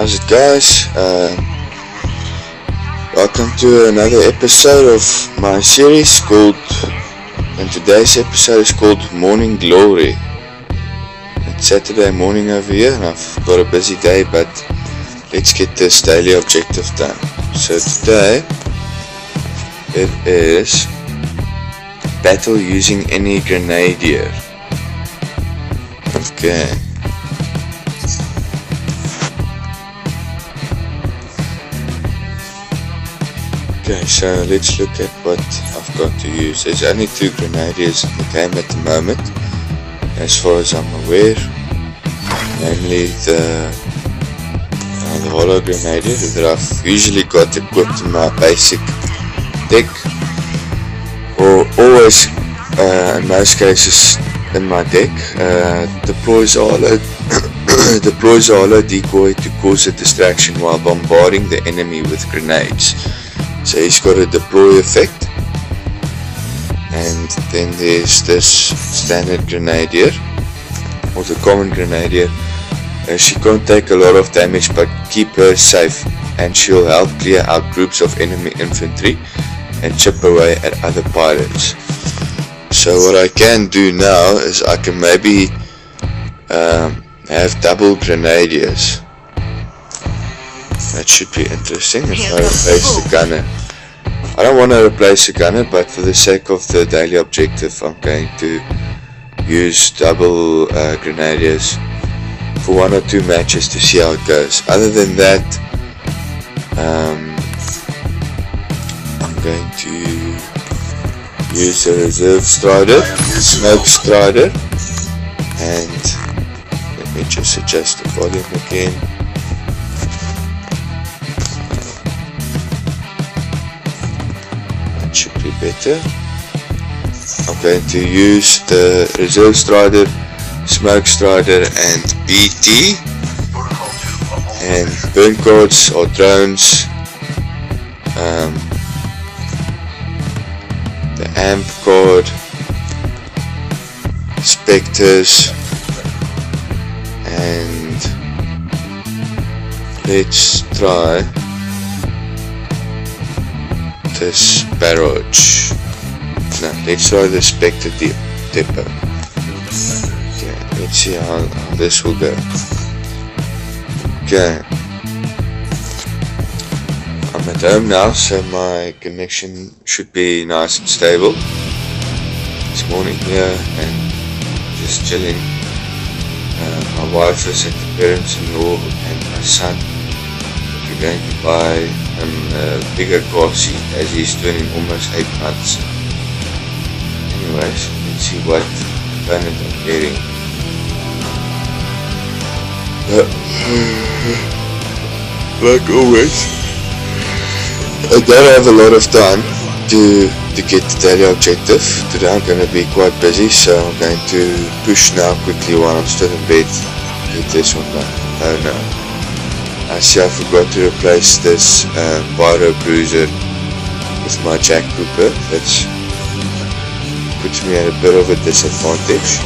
How's it, guys? Welcome to another episode of my series called, and today's episode is called Morning Glory. It's Saturday morning over here and I've got a busy day, but let's get this daily objective done. So today it is battle using any Grenadier. Okay. Okay, so let's look at what I've got to use. There's only 2 Grenadiers in the game at the moment, as far as I'm aware. Namely the Hollow Grenadier that I've usually got equipped in my basic deck, or always in most cases in my deck. Deploys a hollow decoy to cause a distraction while bombarding the enemy with grenades. So he's got a deploy effect. And then there's this standard Grenadier, or the common Grenadier. She can't take a lot of damage, but keep her safe, and she'll help clear out groups of enemy infantry and chip away at other pilots. So what I can do now is I can maybe have double Grenadiers. That should be interesting if I replace the gunner. I don't want to replace the gunner, but for the sake of the daily objective I'm going to use double Grenadiers for 1 or 2 matches to see how it goes. Other than that, I'm going to use the reserve strider, smoke strider, and let me just adjust the volume again. Should be better. I'm going to use the reserve strider, smoke strider, and BT, and burn cards or drones, the amp card, specters, and let's try this barrage. No, let's try the Spectre depot. Okay, let's see how this will go. Okay, I'm at home now, so my connection should be nice and stable. This morning here and just chilling. My wife is at the parents-in-law and my son. We're going to buy him a bigger car seat as he's turning almost 8 months. Anyways, let's see what planet I'm getting. Like always, I don't have a lot of time to get the daily objective. Today I'm going to be quite busy, so I'm going to push now quickly while I'm still in bed. Get this one done. Oh no. I see I forgot to replace this Pyro Bruiser with my Jack Cooper. That puts me at a bit of a disadvantage.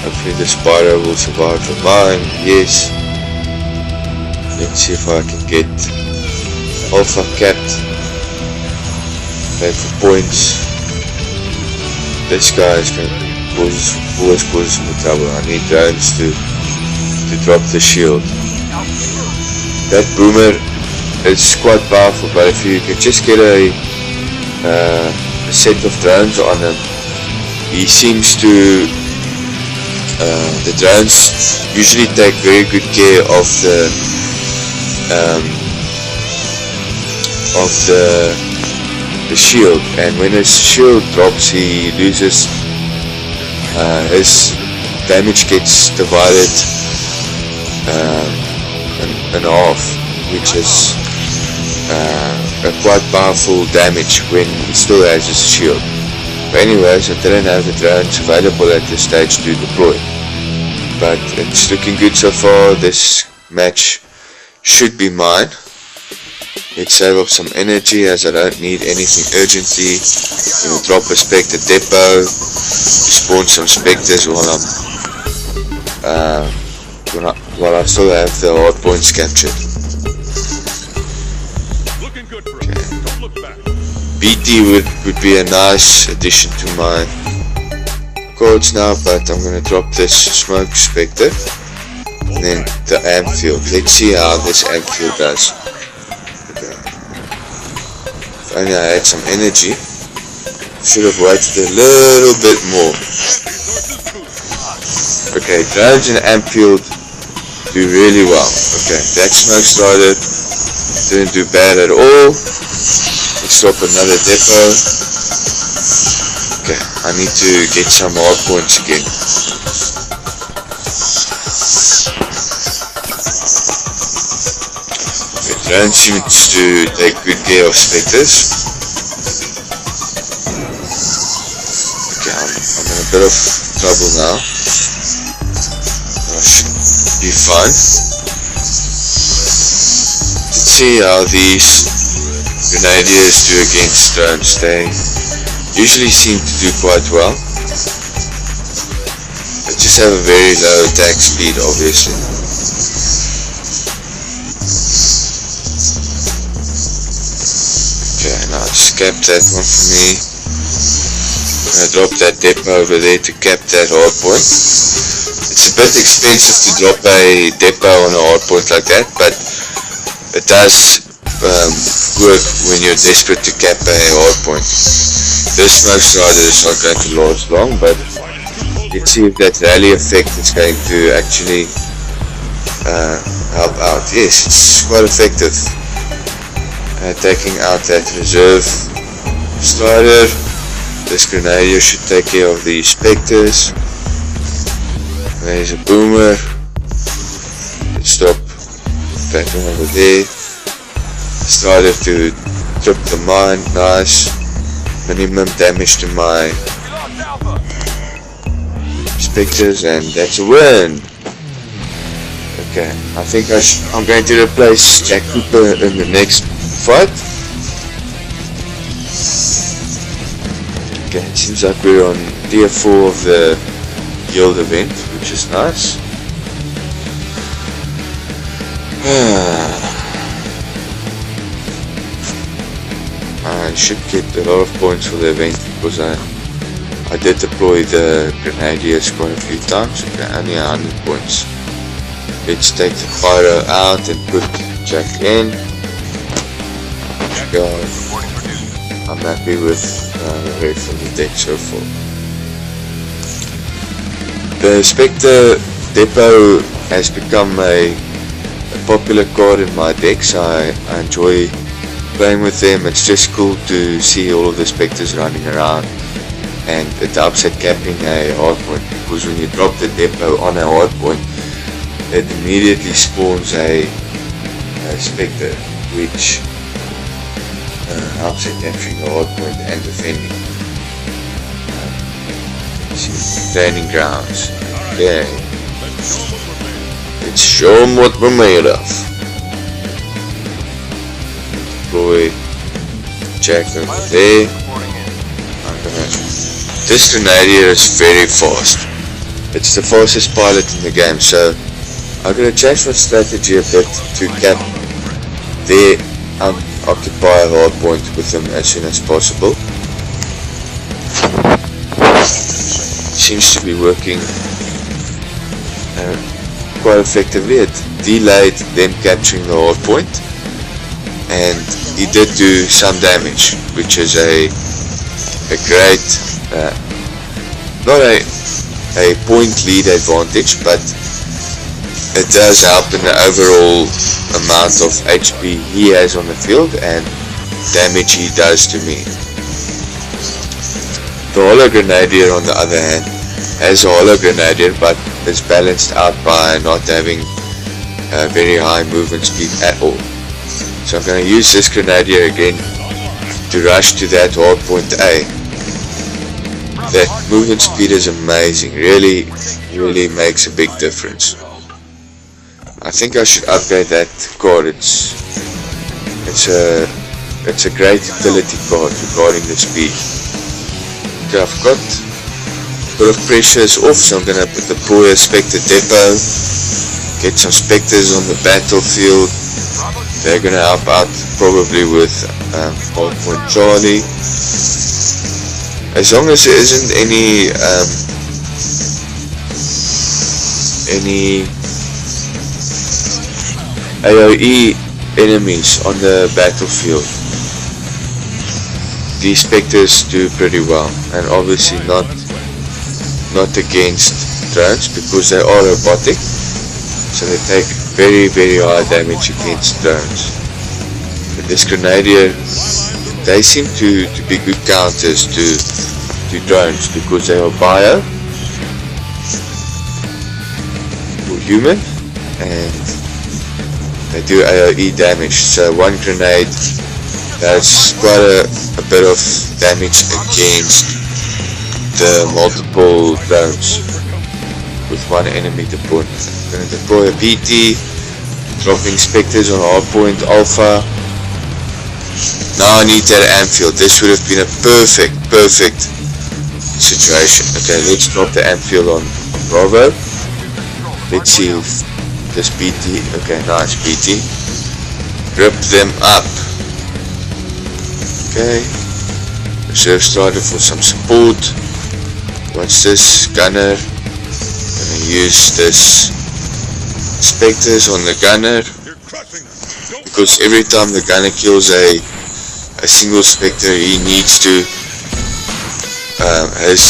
Hopefully the Pyro will survive the mine. Yes. Let's see if I can get Alpha capped. Play for points. This guy is going to always cause some trouble. I need drones to drop the shield. That boomer is quite powerful, but if you can just get a set of drones on him, he seems to the drones usually take very good care of the shield, and when his shield drops he loses, his damage gets divided in half, which is a quite powerful damage when he still has his shield. But anyways, I didn't have the drones available at this stage to deploy, but it's looking good so far. This match should be mine. Let's save up some energy as I don't need anything urgently. We'll drop a Spectre depot, spawn some Spectres while I'm while I still have the hard points captured. BT would be a nice addition to my cards now, but I'm gonna drop this Smoke Spectre and then the Amphield. Let's see how this Amphield does. Okay. If only I had some energy. Should have waited a little bit more. Okay, drones and Amphield do really well. Okay, that Smoke Strider didn't do bad at all. Let's drop another depot. Okay, I need to get some hard points again. Okay, drone seems to take good care of specters. Okay, I'm in a bit of trouble now. I should be fine. Let's see how these Grenadiers do against drones. They usually seem to do quite well. They just have a very low attack speed, obviously. Okay, now just cap that one for me. I'm gonna drop that depot over there to cap that hard point. It's a bit expensive to drop a depot on a hard point like that, but it does work when you're desperate to cap a hard point. This Smoke Strider is not going to last long, but let's see if that rally effect is going to actually help out. Yes, it's quite effective. Taking out that reserve Strider. This Grenadier should take care of the Spectres. There's a Boomer. Let's drop that one over there. Strider to trip the mine, nice. Minimum damage to my Spectres, and that's a win. Okay, I think I'm going to replace Jack Cooper in the next fight. Okay, it seems like we're on tier 4 of the guild event, which is nice. I should get a lot of points for the event because I did deploy the Grenadiers quite a few times. Okay, only 100 points. Let's take the Pyro out and put Jack in. Go. I'm happy with the rest of the deck so far. The Spectre Depot has become a popular card in my decks. I enjoy playing with them. It's just cool to see all of the Spectres running around, and it helps at capping a hard point, because when you drop the depot on a hard point, it immediately spawns a Spectre, which helps at capturing the hard point and defending. Training grounds. Okay. Let's show them what we're made of. Deploy Jack over there. This Grenadier is very fast. It's the fastest pilot in the game, so I'm gonna change my strategy a bit to cap their occupy a hard point with them as soon as possible. Seems to be working quite effectively. It delayed them capturing the hard point, and he did do some damage, which is a great not a point lead advantage, but it does help in the overall amount of HP he has on the field and damage he does to me. The Holo Grenadier, on the other hand, has a Holo Grenadier, but is balanced out by not having a very high movement speed at all. So I'm going to use this Grenadier again to rush to that hard point A. That movement speed is amazing, really makes a big difference. I think I should upgrade that card. It's a great utility card regarding the speed. Okay, I've got a bit of pressure is off, so I'm gonna deploy a Spectre Depot get some specters on the battlefield. They're gonna help out probably with Hardpoint Charlie. As long as there isn't any AoE enemies on the battlefield, these specters do pretty well, and obviously not against drones because they are robotic, so they take very high damage against drones. But this Grenadier, they seem to be good counters to drones because they are bio or human, and they do AoE damage. So one grenade does quite a bit of damage against the multiple drones with one enemy deployment. I'm going to deploy a PT, dropping specters on Hardpoint Alpha. Now I need that Amphield. This would have been a perfect situation. Okay, let's drop the Amphield on Bravo. Let's see if this PT, okay, nice PT. Rip them up. Okay, Reserve Strider for some support. What's this? Gunner. Gonna use this specters on the gunner, because every time the gunner kills a single specter, he needs to his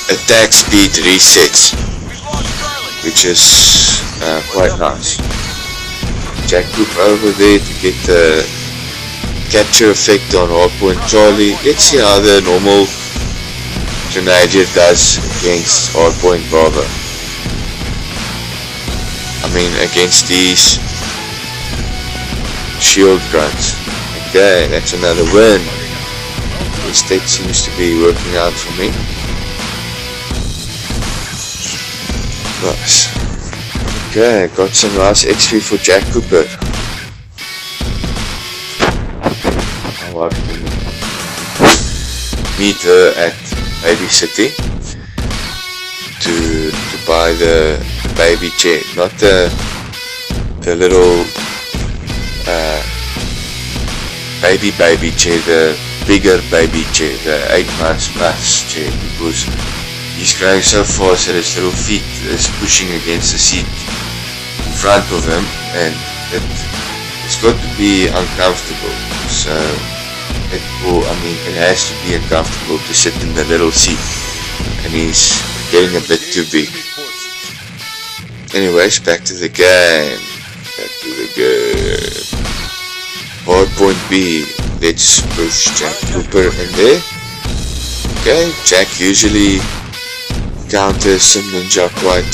attack speed resets, which is quite nice. Jack Group over there to get the capture effect on Hardpoint Charlie. Let's see how the normal Grenadier does against Hardpoint Bravo. I mean against these shield grunts. Okay, that's another win. This state seems to be working out for me. Nice. Okay, got some nice XP for Jack Cooper. I'll have to meet her at Baby City to buy the baby chair, not the little baby chair, the bigger baby chair, the 8 months plus chair, because he's growing so fast that his little feet is pushing against the seat in front of him, and it's got to be uncomfortable. So it has to be uncomfortable to sit in the little seat, and he's getting a bit too big. Anyways, back to the game. Hardpoint B. Let's push Jack Cooper in there. Okay, Jack usually counters some ninja quite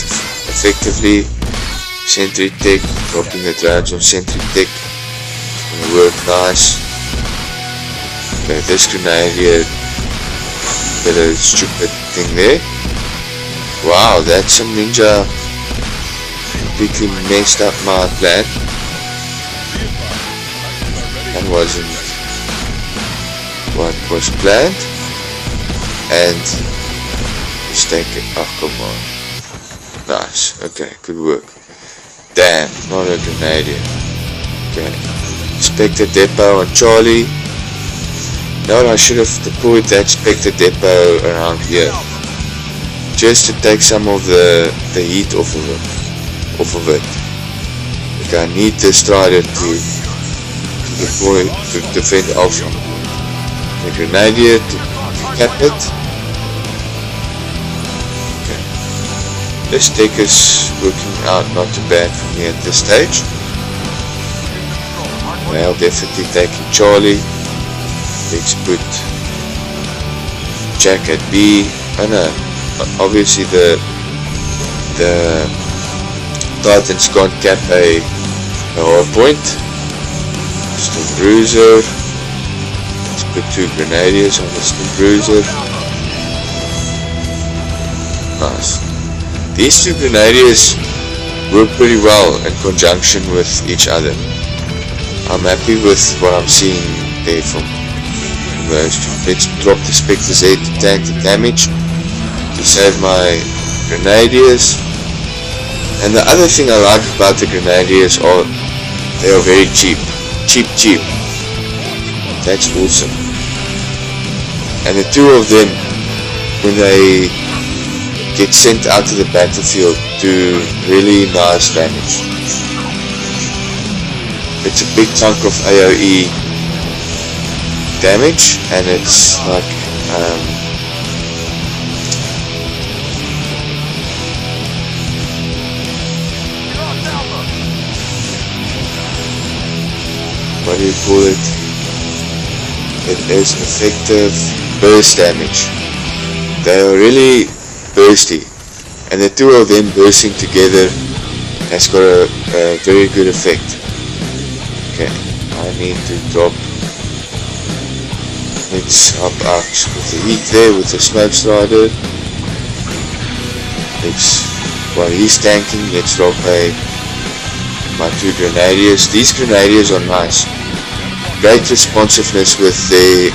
effectively. Sentry Tech, dropping the drones on Sentry Tech. Gonna work nice. Okay, this Grenadier did a stupid thing there. Wow, that's some ninja completely messed up my plan. That wasn't what was planned, and mistaken. Oh, come on. Nice. Okay, good work. Damn, not a Grenadier. Okay. Spectre Depot on Charlie. No, I should have deployed that Spectre Depot around here, just to take some of the heat off of it. Okay, I need the Strider to deploy to defend Alpha. The Grenadier to cap it. Okay. This deck is working out not too bad for me at this stage. Well, definitely taking Charlie. Let's put Jack at B. Oh no, obviously the Titans can't cap a Hardpoint. Steam Bruiser. Let's put 2 Grenadiers on the Steam Bruiser. Nice. These 2 Grenadiers work pretty well in conjunction with each other. I'm happy with what I'm seeing there from those 2. Let's drop the Spectres there to tank the damage, to save my Grenadiers, And the other thing I like about the Grenadiers are they are very cheap. Cheap. That's awesome. And the two of them, when they get sent out to the battlefield, do really nice damage. It's a big chunk of AoE damage, and it's like what do you call it? It is effective burst damage. They are really bursty, and the two of them bursting together has got a very good effect. Okay, I need to drop. Let's help out with the heat there with the smoke strider. While he's tanking, let's drop my two Grenadiers. These Grenadiers are nice. Great responsiveness with the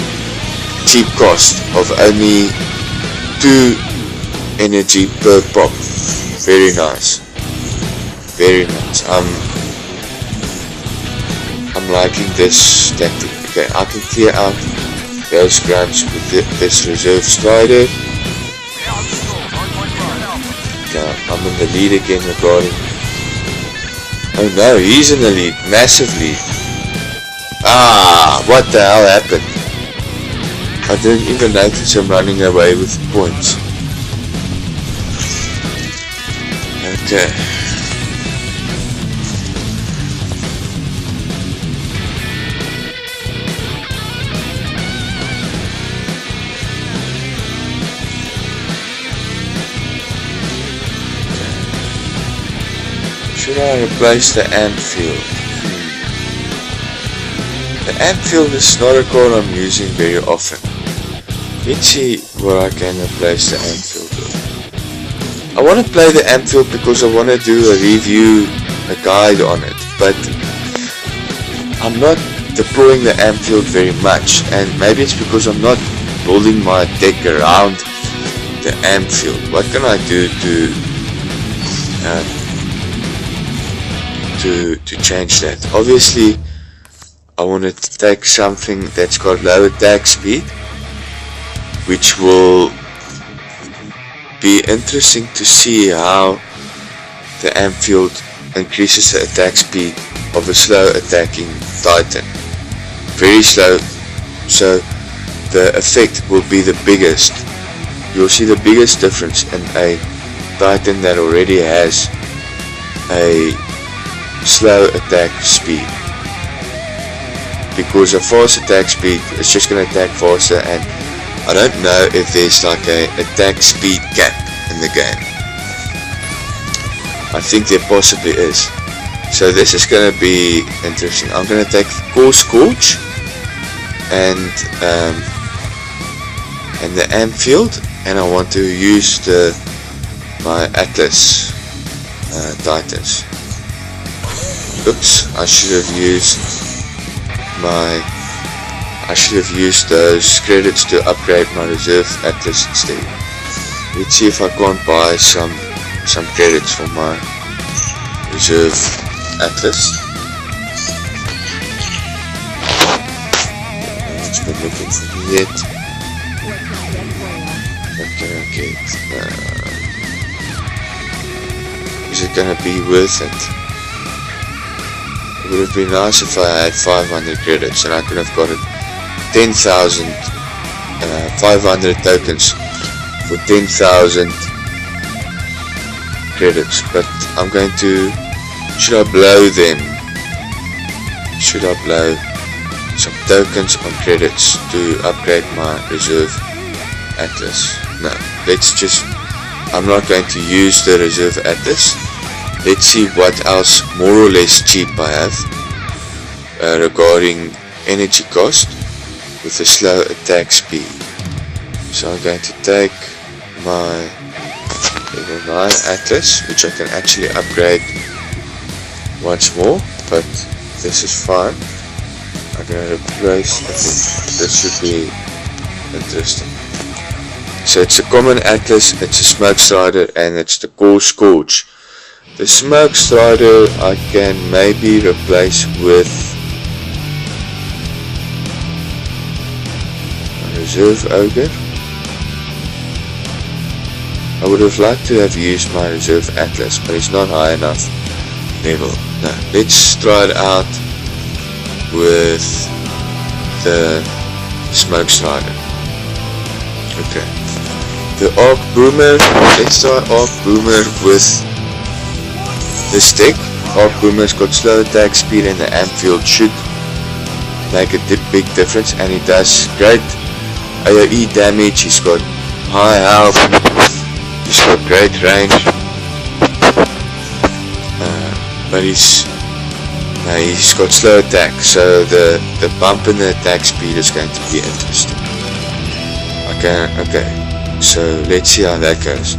cheap cost of only 2 energy per pop. Very nice. Very nice. I'm liking this tactic. Okay, I can clear out those grunts with this reserve strider. Okay, I'm in the lead again regarding. Oh no, he's in the lead. Massive lead. Ah, what the hell happened? I didn't even notice him running away with points. Okay. Should I replace the Ampfield? The Ampfield is not a card I'm using very often. Let's see what I can replace the Ampfield with. I want to play the Ampfield because I want to do a review, a guide on it, but I'm not deploying the Ampfield very much, and maybe it's because I'm not building my deck around the Ampfield. What can I do to change that? Obviously I want to take something that's got low attack speed, which will be interesting to see how the Ampfield increases the attack speed of a slow attacking Titan. Very slow, so the effect will be the biggest. You'll see the biggest difference in a Titan that already has a slow attack speed, because a fast attack speed is just going to attack faster, and I don't know if there's like a attack speed cap in the game. I think there possibly is. So this is going to be interesting. I'm going to take Core Scorch and the Ampfield, and I want to use my Atlas Titans. Oops, I should have used those credits to upgrade my reserve Atlas instead. Let's see if I can't buy some credits for my reserve Atlas. It's been looking for me yet. What can I get? Is it gonna be worth it? It would have been nice if I had 500 credits and I could have got it 10,000 500 tokens for 10,000 credits, but I'm going to, should I blow them? Should I blow some tokens on credits to upgrade my reserve Atlas? No, I'm not going to use the reserve Atlas. Let's see what else more or less cheap I have regarding energy cost with a slow attack speed. So I'm going to take my level 9 Atlas, which I can actually upgrade once more, but this is fine. I'm going to replace, I think this should be interesting. So it's a common Atlas, it's a Smoke Strider, and it's the Core Scorch. The Smoke Strider I can maybe replace with a Reserve Ogre. I would have liked to have used my Reserve Atlas, but it's not high enough level. No, let's try it out with the Smoke Strider. Okay. The Arc Boomer, let's try Arc Boomer with this deck. Arc Boomer's got slow attack speed and the amp field should make a big difference, and he does great AoE damage. He's got high health, he's got great range, but he's got slow attack, so the bump in the attack speed is going to be interesting. Okay, so let's see how that goes.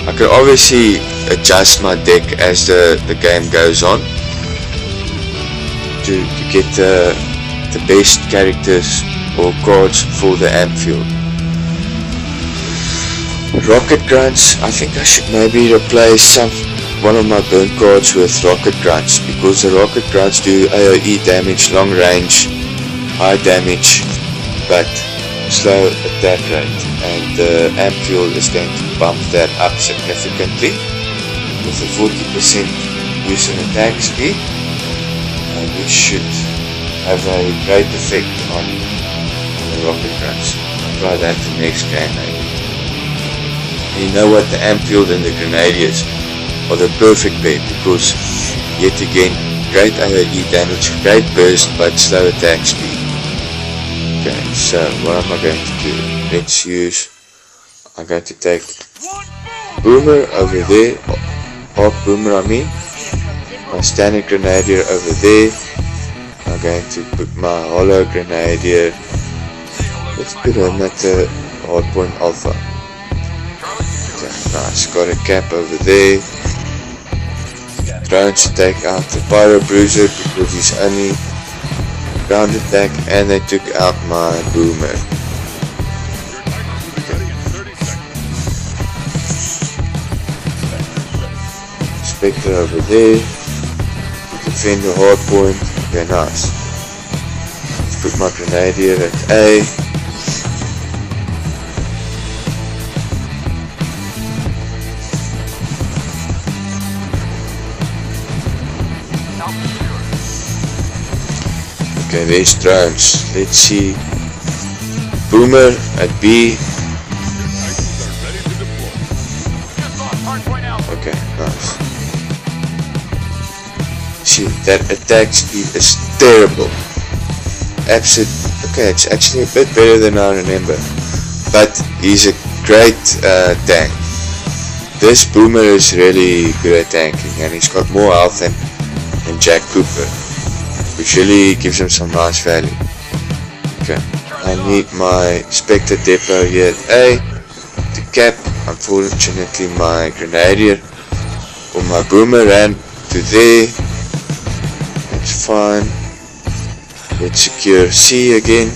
I can obviously adjust my deck as the game goes on to get the best characters or cards for the amp field. Rocket Grunts, I think I should maybe replace one of my burn cards with Rocket Grunts, because the Rocket Grunts do AoE damage, long range, high damage, but slow attack rate, and the amp field is going to bump that up significantly with a 40% boost in attack speed, which should have a great effect on the Rocket Grunts. Try that the next game maybe. And you know what, the amp field and the Grenadiers are the perfect pair, because yet again, great AoE damage, great burst, but slow attack speed. Okay, so what am I going to do? Let's use, I'm going to take Boomer over there, Arc Boomer I mean, my standard Grenadier over there. I'm going to put my Hollow Grenadier, let's put him at the Hardpoint Alpha. Okay, nice, got a cap over there. Trying to take out the Pyro Bruiser because he's only ground attack, and they took out my Boomer. Okay. Spectre over there to defend the hard point. Okay, nice. Let's put my Grenadier at A. Okay, there's drones. Let's see. Boomer at B. Okay, nice. See, that attack speed is terrible. Absolute. Okay, it's actually a bit better than I remember. But he's a great tank. This Boomer is really good at tanking, and he's got more health than Jack Cooper, which really gives him some nice value. Okay, I need my Spectre Depot here at A to cap. Unfortunately, my Grenadier or my Boomer ran to there. That's fine. Let's secure C again.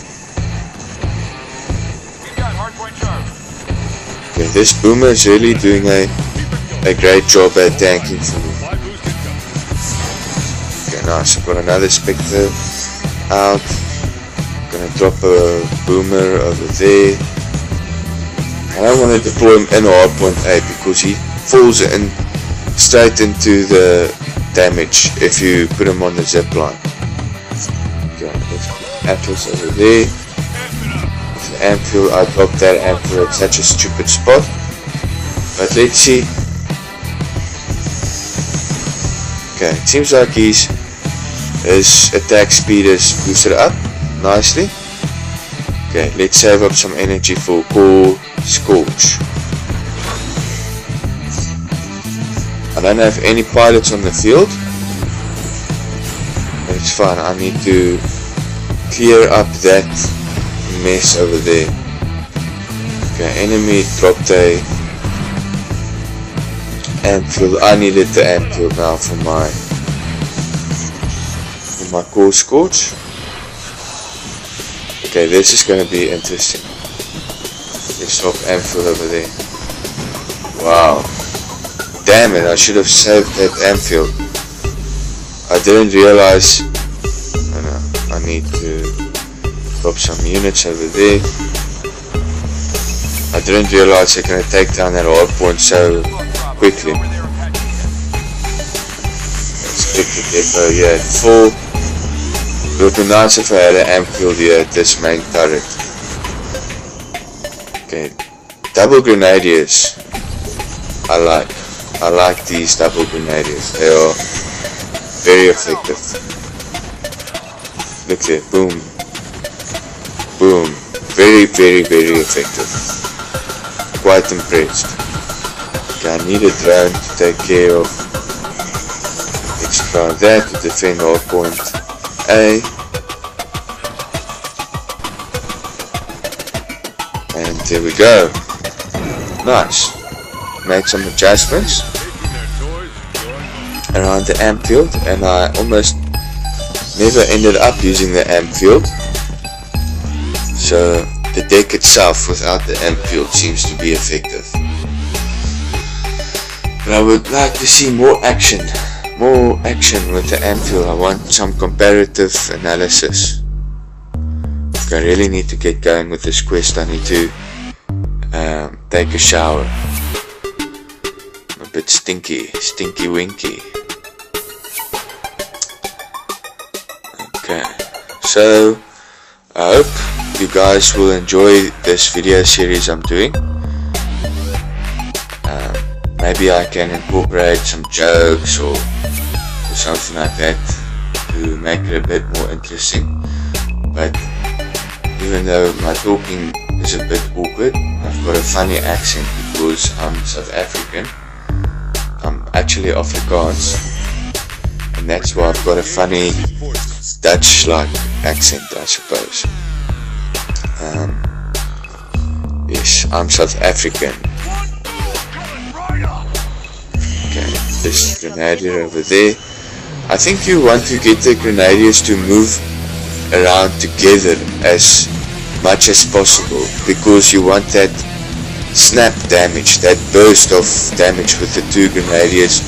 Okay, this Boomer is really doing a great job at tanking for me. Nice, I've got another Spectre out. I'm gonna drop a Boomer over there. I don't want to deploy him in hardpoint A because he falls in straight into the damage if you put him on the zip line. Okay, let's put Atlas over there. With the amp field, I dropped that amp field at such a stupid spot. But let's see. Okay, it seems like his attack speed is boosted up nicely. Okay, let's save up some energy for Core Scorch. I don't have any pilots on the field, but it's fine. I need to clear up that mess over there. Okay, enemy dropped a amp field. I needed the amp field now for my Core Scorch. Okay, this is going to be interesting. Let's drop amp field over there. Wow. Damn it, I should have saved that amphield. I didn't realize. Oh no, I need to drop some units over there. I didn't realize they're going to take down that hard point so quickly. Let's click the depot here at 4. It would be nice if I had an amphield here at this main turret. Okay, double grenadiers. I like these double grenadiers. They are very effective. Look there, boom, boom. Very, very, very effective. Quite impressed. Okay, I need a drone to take care of. Let's try that to defend hard point A. And there we go. Nice. Made some adjustments around the amphield, and I almost never ended up using the amphield. So the deck itself without the amphield seems to be effective. But I would like to see more action with the amphield. I want some comparative analysis. I really need to get going with this quest. I need to take a shower. I'm a bit stinky winky. Okay, so I hope you guys will enjoy this video series I'm doing. Maybe I can incorporate some jokes or something like that to make it a bit more interesting. But even though my talking is a bit awkward, I've got a funny accent because I'm South African. I'm actually Afrikaans, and that's why I've got a funny Dutch-like accent, I suppose. Yes, I'm South African. Okay, this Grenadier over there. I think you want to get the Grenadiers to move around together as much as possible, because you want that snap damage, that burst of damage with the two Grenadiers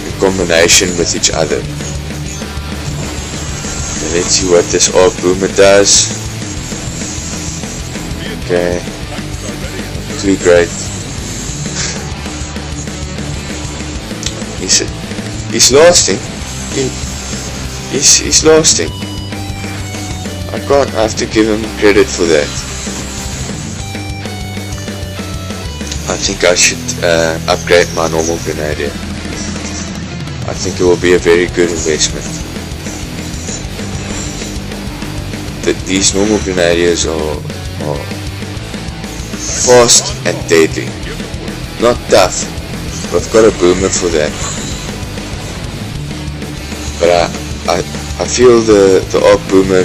in combination with each other. Okay, let's see what this ARC boomer does. Okay, too great. He's lasting. He's lasting. I have to give him credit for that. I think I should upgrade my normal Grenadier. I think it will be a very good investment. These normal Grenadiers are fast and deadly. Not tough. I've got a boomer for that. But I feel the ARC boomer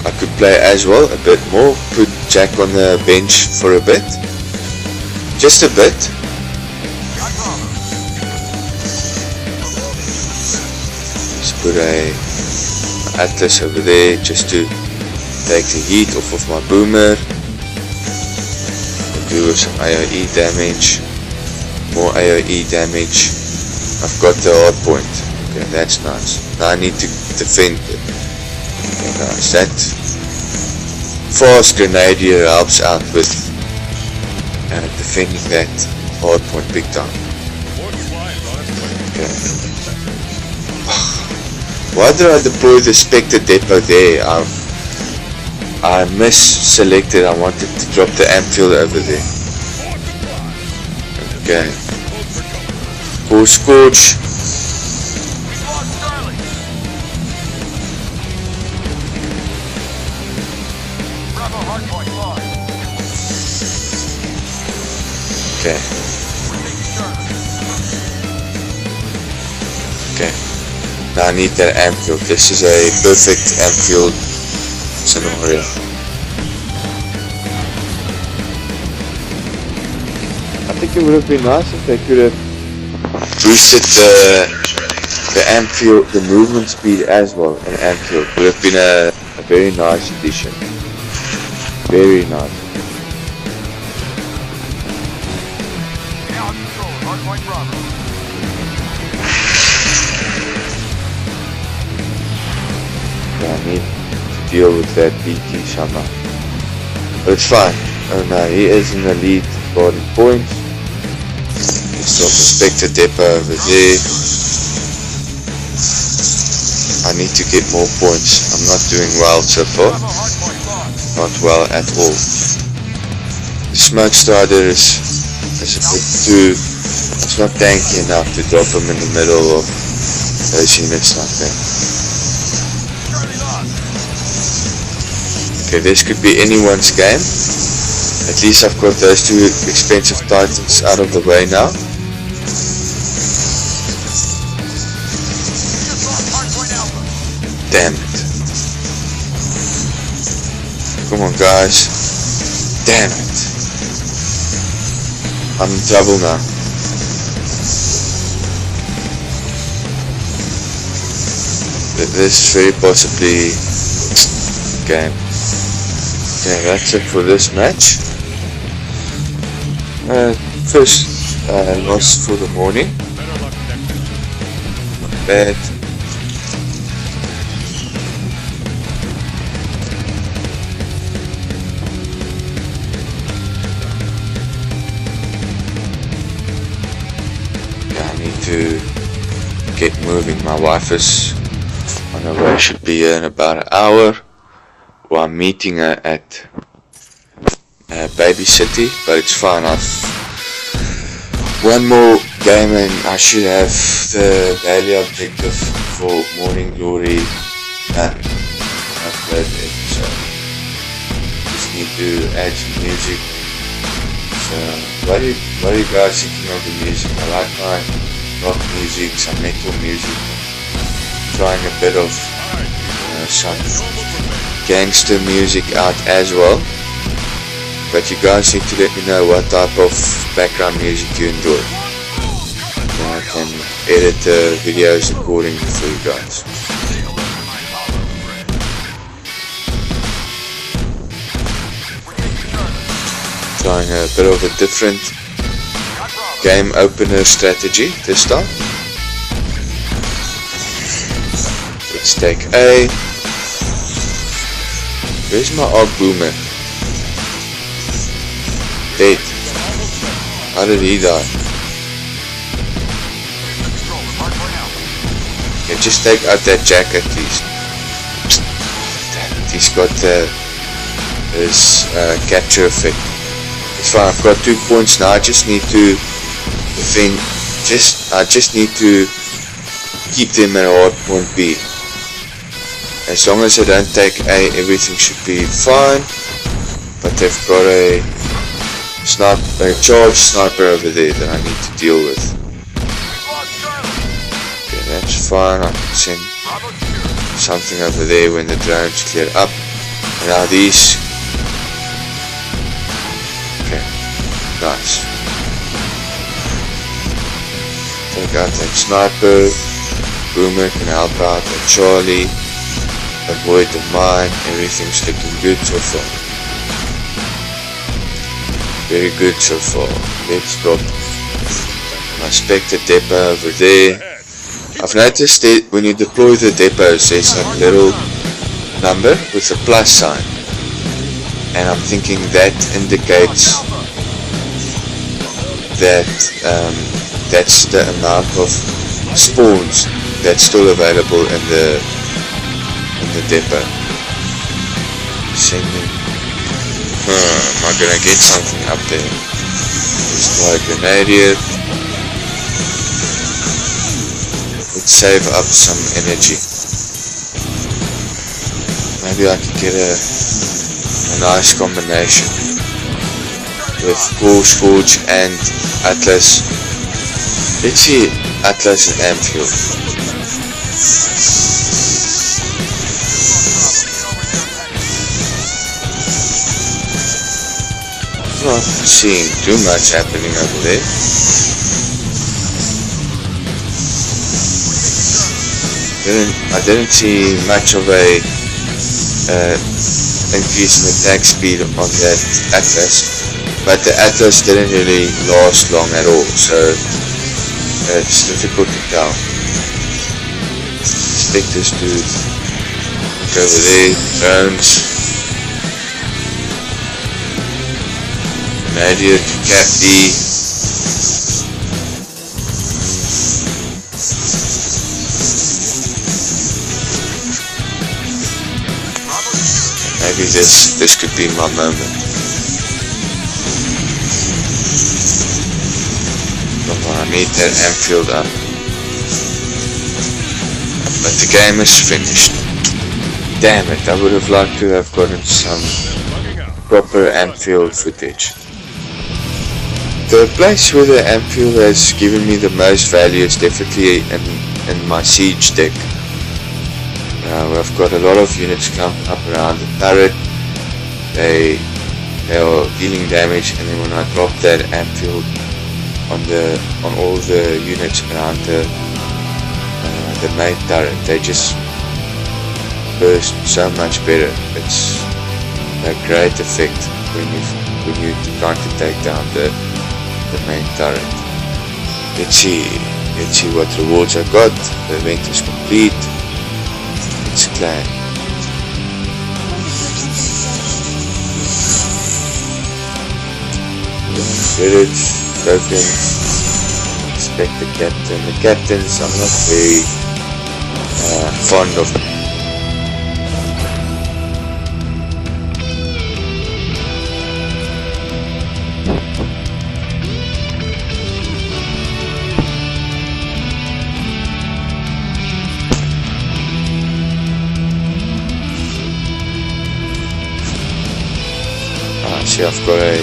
I could play as well a bit more. Put Jack on the bench for a bit. Just a bit. Let's put a Atlas over there just to take the heat off of my boomer. Do some AoE damage. More AoE damage. I've got the hard point. Okay, that's nice. Now I need to defend it. Okay, nice. That fast Grenadier helps out with defending that hard point big time. Okay. Why did I deploy the Spectre depot there? I mis-selected. I wanted to drop the amphield over there. Okay. Full Scorch. Okay. Okay. Now I need that amphield. This is a perfect amphield scenario. I think it would have been nice if they could have boosted the amphield, the movement speed as well. An amphield would have been a very nice addition. Very nice. Hardpoint Bravo. I need to deal with that BT somehow. But it's fine. Oh no, he is in the lead regarding points. Let's stop Inspector Depot over there. I need to get more points. I'm not doing well so far. Not well at all. The Smoke Strider is a bit too... It's not tanky enough to drop him in the middle of those units like that. Okay, this could be anyone's game. At least I've got those two expensive titans out of the way now. Damn it. Come on guys. Damn it. I'm in trouble now. This is very possibly game. Okay, that's it for this match. First loss for the morning. Not bad. Yeah, I need to get moving. My wife is on her way, should be here in about an hour. Well, I'm meeting her at Baby City, but it's fine. I've one more game and I should have the daily objective for Morning Glory done. Upload the episode. Just need to add some music. So, what are you guys thinking of the music? I like my rock music, some metal music. Trying a bit of some gangster music out as well, but you guys need to let me know what type of background music you enjoy, and I can edit the videos accordingly for you guys. Trying a bit of a different game opener strategy this time. Let's take A. Where's my ARC Boomer? Dead. How did he die? Okay, just take out that jack at least. Damn it, he's got his capture effect. It's fine, I've got 2 points now. I just need to defend. I just need to keep them at hard point B. As long as I don't take A, everything should be fine. But they've got a charged sniper over there that I need to deal with. Okay, that's fine. I can send something over there when the drones clear up. And now these. Okay, nice. Take out that sniper. Boomer can help out at Charlie. Avoid the mine. Everything's looking good so far. Very good so far. Let's drop my Spectre depot over there. I've noticed that when you deploy the depots, there's a little number with a plus sign, and I'm thinking that indicates that that's the amount of spawns that's still available in the depot. Sending. Am I gonna get something up there? Let's try Grenadier. Let's save up some energy. Maybe I can get a nice combination with Core Scourge and Atlas. Let's see Atlas and Amphield. Not seeing too much happening over there. I didn't see much of a increase in attack speed on that Atlas, but the Atlas didn't really last long at all, so it's difficult to tell. Expect this dude over there, drones. Grenadier, Kakashi. Maybe this could be my moment. I need that Anfield up. But the game is finished. Damn it, I would have liked to have gotten some proper Anfield footage. The place where the Anfield has given me the most value is definitely in my siege deck. I've got a lot of units come up around the turret. They are dealing damage, and then when I drop that Anfield on all the units around the main turret, they just burst so much better. It's a great effect when you're trying to take down the main turret. Let's see what rewards I got. The event is complete. Let's claim. Credits, tokens. Inspect the captain. The captains I'm not very fond of. See, I've got a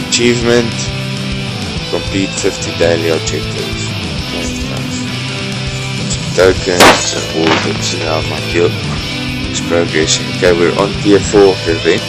achievement, complete 50 daily objectives. Some tokens and all that. See how my guild is progressing. Okay, we're on Ep.4 event.